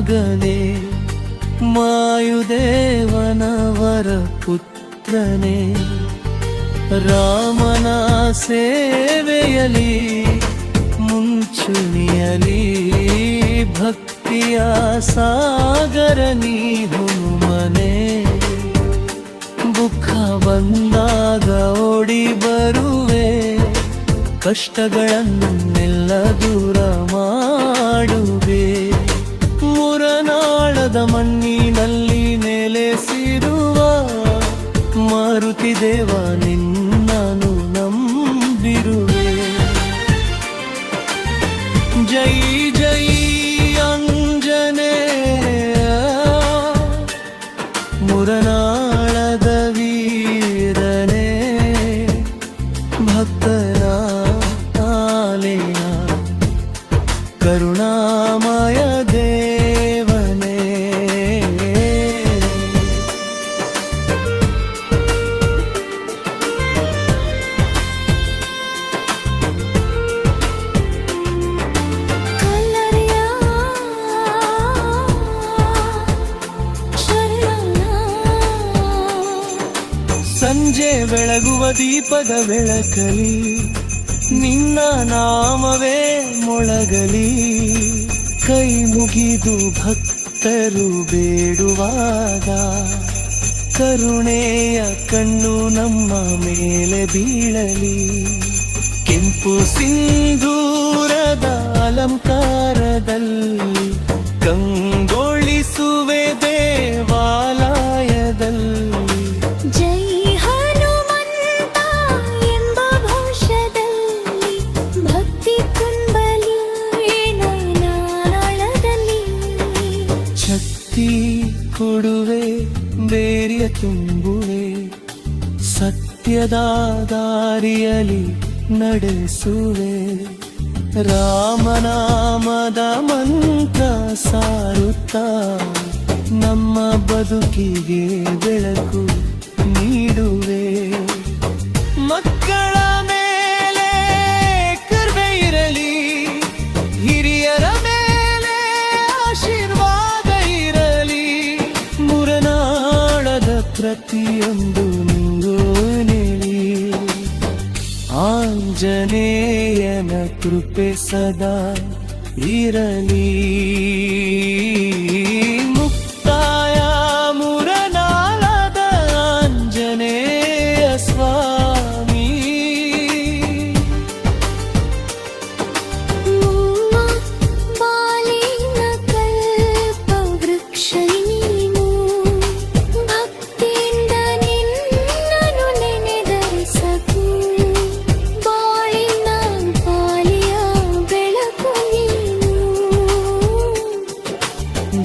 ಮಗನೇ, ಮಾಯುದೇವನವರ ಪುತ್ರನೇ, ರಾಮನ ಸೇವೆಯಲಿ ಮುಂಚೂಣಿಯಲಿ ಭಕ್ತಿಯ ಸಾಗರ ನೀ ಹನುಮನೆ. ದುಃಖ ಬಂದಾಗ ಓಡಿ ಬರುವೆ, ಕಷ್ಟಗಳನ್ನೆಲ್ಲ ದೂರ ಮಾಡುವೆ. ಮುರನಾಳದ ಮಣ್ಣಿನಲ್ಲಿ ನೆಲೆಸಿರುವ ಮಾರುತಿ ದೇವ ನಿನ್ನನು ನಂಬಿರುವೆ. ಜೈ ಜೈ ಆಂಜನೇಯ, ಮುರನಾಳದ ವೀರನೇ, ಭಕ್ತರ ಆಲಯ ಕರುಣಾಮಯ ದೇವನೇ. ಸಂಜೆ ಬೆಳಗುವ ದೀಪದ ಬೆಳಕಲಿ ನಿನ್ನ ನಾಮವೇ ಮೊಳಗಲಿ. ಕೈ ಮುಗಿದು ಭಕ್ತರು ಬೇಡುವಾಗ ಕರುಣೆಯ ಕಣ್ಣು ನಮ್ಮ ಮೇಲೆ ಬೀಳಲಿ. ಕೆಂಪು ಸಿಂಧೂರದ ಅಲಂಕಾರದಲ್ಲಿ ಕಂಗೊಳಿಸುವೆ ದೇವಾಲಯದಲ್ಲಿ. ಕೊಡುವೆ ಬೇರಿಯ ತುಂಬುವೆ, ಸತ್ಯದ ದಾರಿಯಲಿ ನಡೆಸುವೆ. ರಾಮನಾಮದ ಮಂತ್ರ ಸಾರುತ್ತಾ ನಮ್ಮ ಬದುಕಿಗೆ ಬೆಳಕು ನೀಡುವೆ. ಮಕ್ಕಳ ಮೇಲೆ ಕರುಣೆ ಇರಲಿ, ಹಿರಿಯರ ಮೇಲೆ ಆಶೀರ್ವಾದ ಇರಲಿ. ಮುರನಾಳದ ಪ್ರತಿಯೊಂದು ನಿಂಗೋನೆಲಿ ಆಂಜನೇಯನ ಕೃಪೆ ಸದಾ ಇರಲಿ. ಮುಕ್ತಾಯ ಮುರನಾಳದ ಆಂಜನೇಯ ಸ್ವಾಮಿ.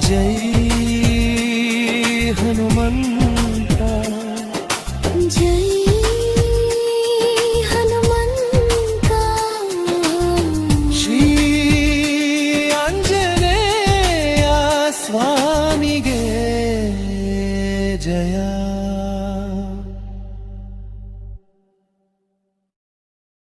ಜೈ ಹನುಮಂತ, ಜೈ ಹನುಮಂತ. ಶ್ರೀ ಆಂಜನೇಯ ಸ್ವಾಮಿಗೆ ಜಯ.